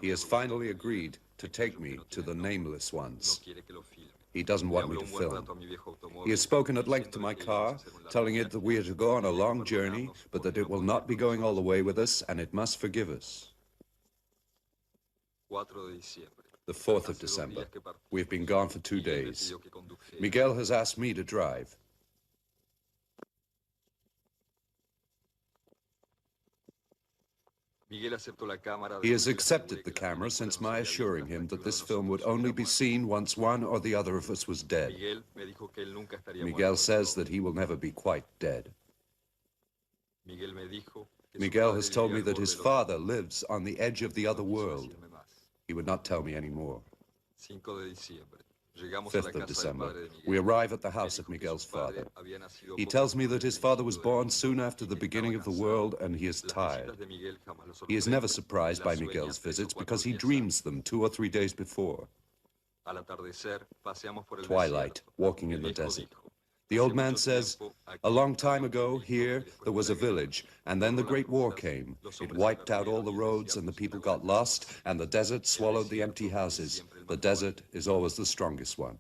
He has finally agreed to take me to the Nameless Ones. He doesn't want me to film. He has spoken at length to my car, telling it that we are to go on a long journey, but that it will not be going all the way with us, and it must forgive us. The 4th of December. We have been gone for 2 days. Miguel has asked me to drive. He has accepted the camera since my assuring him that this film would only be seen once one or the other of us was dead. Miguel says that he will never be quite dead. Miguel has told me that his father lives on the edge of the other world. He would not tell me any more. 5th of December. We arrive at the house of Miguel's father. He tells me that his father was born soon after the beginning of the world and he is tired. He is never surprised by Miguel's visits because he dreams them 2 or 3 days before. Twilight, walking in the desert. The old man says, "A long time ago, here, there was a village, and then the Great War came. It wiped out all the roads, and the people got lost, and the desert swallowed the empty houses. The desert is always the strongest one."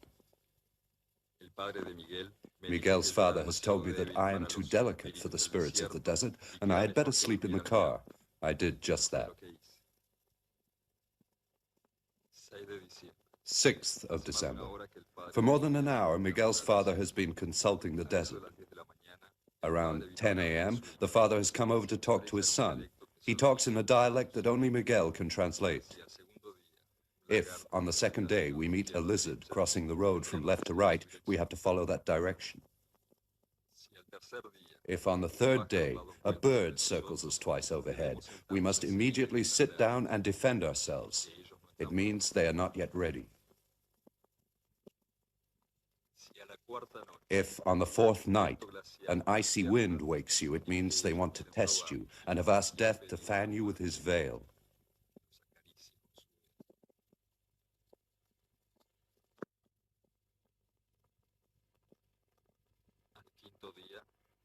Miguel's father has told me that I am too delicate for the spirits of the desert, and I had better sleep in the car. I did just that. 6th of December. For more than an hour, Miguel's father has been consulting the desert. Around 10 a.m., the father has come over to talk to his son. He talks in a dialect that only Miguel can translate. If, on the 2nd day, we meet a lizard crossing the road from left to right, we have to follow that direction. If on the 3rd day, a bird circles us twice overhead, we must immediately sit down and defend ourselves. It means they are not yet ready. If, on the 4th night, an icy wind wakes you, it means they want to test you and have asked Death to fan you with his veil.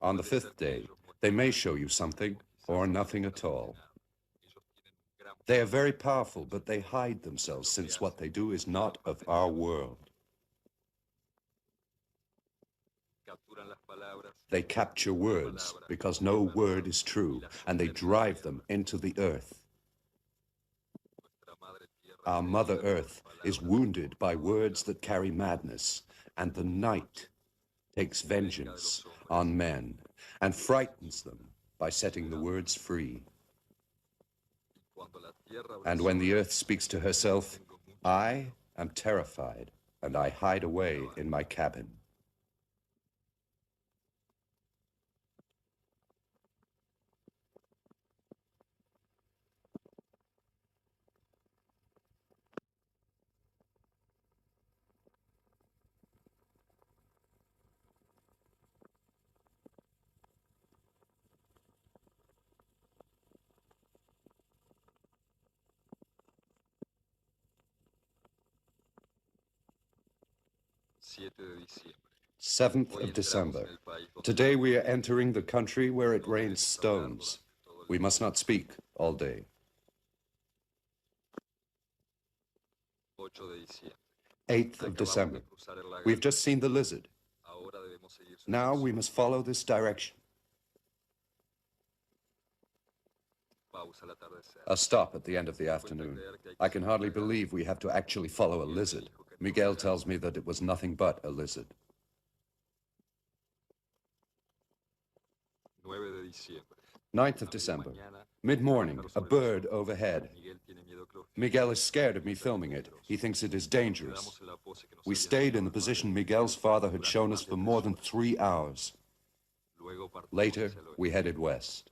On the 5th day, they may show you something or nothing at all. They are very powerful, but they hide themselves since what they do is not of our world. They capture words because no word is true, and they drive them into the earth. Our Mother Earth is wounded by words that carry madness, and the night takes vengeance on men and frightens them by setting the words free. And when the earth speaks to herself, I am terrified, and I hide away in my cabin. Seventh of December. Today we are entering the country where it rains stones. We must not speak all day. 8th of December. We've just seen the lizard. Now we must follow this direction. A stop at the end of the afternoon. I can hardly believe we have to actually follow a lizard. Miguel tells me that it was nothing but a lizard. 9th of December. Mid-morning, a bird overhead. Miguel is scared of me filming it. He thinks it is dangerous. We stayed in the position Miguel's father had shown us for more than 3 hours. Later, we headed west.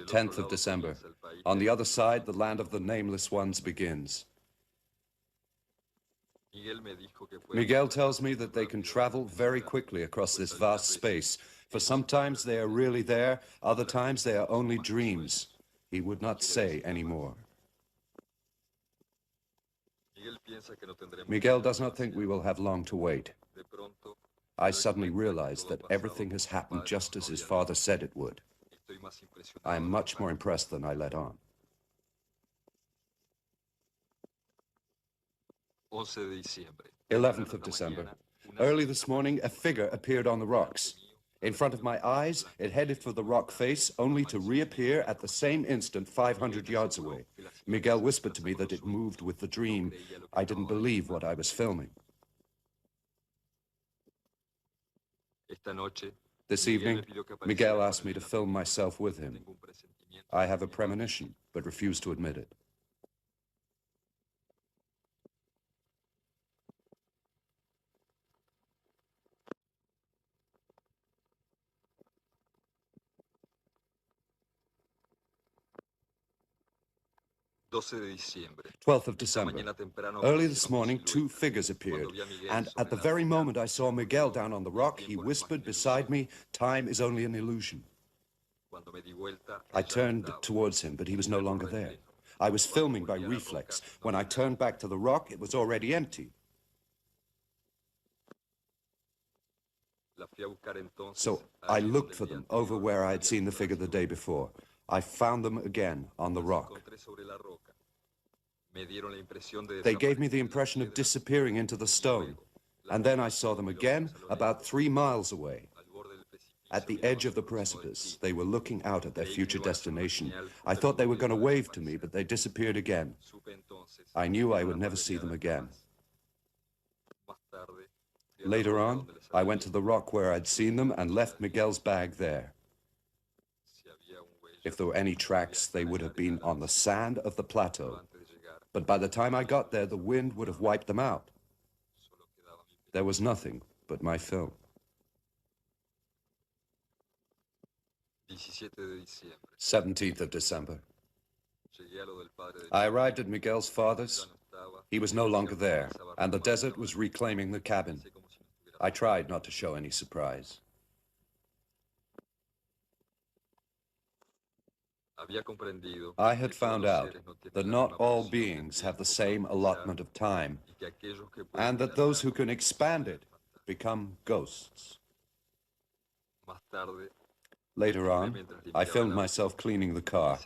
10th of December. On the other side, the land of the Nameless Ones begins. Miguel tells me that they can travel very quickly across this vast space, for sometimes they are really there, other times they are only dreams. He would not say any more. Miguel does not think we will have long to wait. I suddenly realize that everything has happened just as his father said it would. I am much more impressed than I let on. 11th of December. Early this morning, a figure appeared on the rocks. In front of my eyes, it headed for the rock face, only to reappear at the same instant 500 yards away. Miguel whispered to me that it moved with the dream. I didn't believe what I was filming. This evening, Miguel asked me to film myself with him. I have a premonition, but refuse to admit it. December. 12th of December. Early this morning, two figures appeared, and at the very moment I saw Miguel down on the rock, he whispered beside me, "Time is only an illusion." I turned towards him, but he was no longer there. I was filming by reflex. When I turned back to the rock, it was already empty. So I looked for them over where I had seen the figure the day before. I found them again on the rock. They gave me the impression of disappearing into the stone. And then I saw them again about 3 miles away. At the edge of the precipice, they were looking out at their future destination. I thought they were going to wave to me, but they disappeared again. I knew I would never see them again. Later on, I went to the rock where I'd seen them and left Miguel's bag there. If there were any tracks, they would have been on the sand of the plateau. But by the time I got there, the wind would have wiped them out. There was nothing but my film. 17th of December. I arrived at Miguel's father's. He was no longer there, and the desert was reclaiming the cabin. I tried not to show any surprise. I had found out that not all beings have the same allotment of time, and that those who can expand it become ghosts. Later on, I filmed myself cleaning the car.